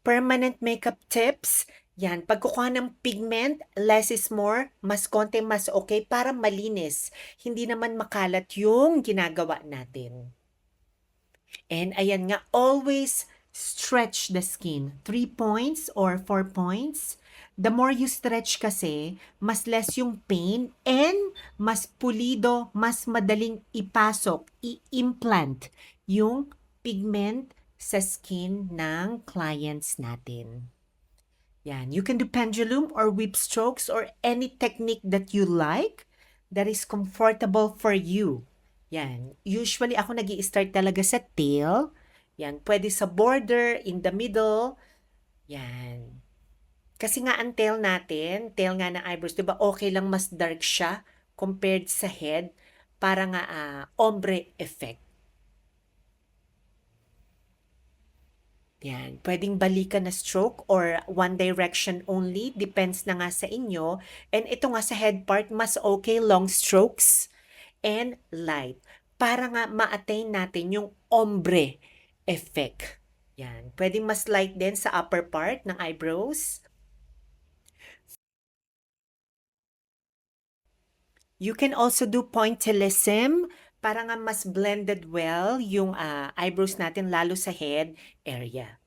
permanent makeup tips. Yan, pagkukuha ng pigment, less is more, mas konti mas okay para malinis. Hindi naman makalat yung ginagawa natin. And ayan nga, always stretch the skin. 3 points or 4 points. The more you stretch kasi, mas less yung pain and mas pulido, mas madaling ipasok, i-implant yung pigment sa skin ng clients natin. Yan. You can do pendulum or whip strokes or any technique that you like that is comfortable for you. Yan. Usually ako nag start talaga sa tail. Yan. Pwede sa border, in the middle. Yan. Kasi nga ang tail natin, tail nga ng eyebrows, di ba okay lang mas dark siya compared sa head para nga ombre effect. Yan, pwedeng balikan na stroke or one direction only, depends na nga sa inyo. And ito nga sa head part, mas okay long strokes and light para nga ma-attain natin yung ombre effect. Yan, pwedeng mas light din sa upper part ng eyebrows. You can also do pointillism para nga mas blended well yung eyebrows natin lalo sa head area.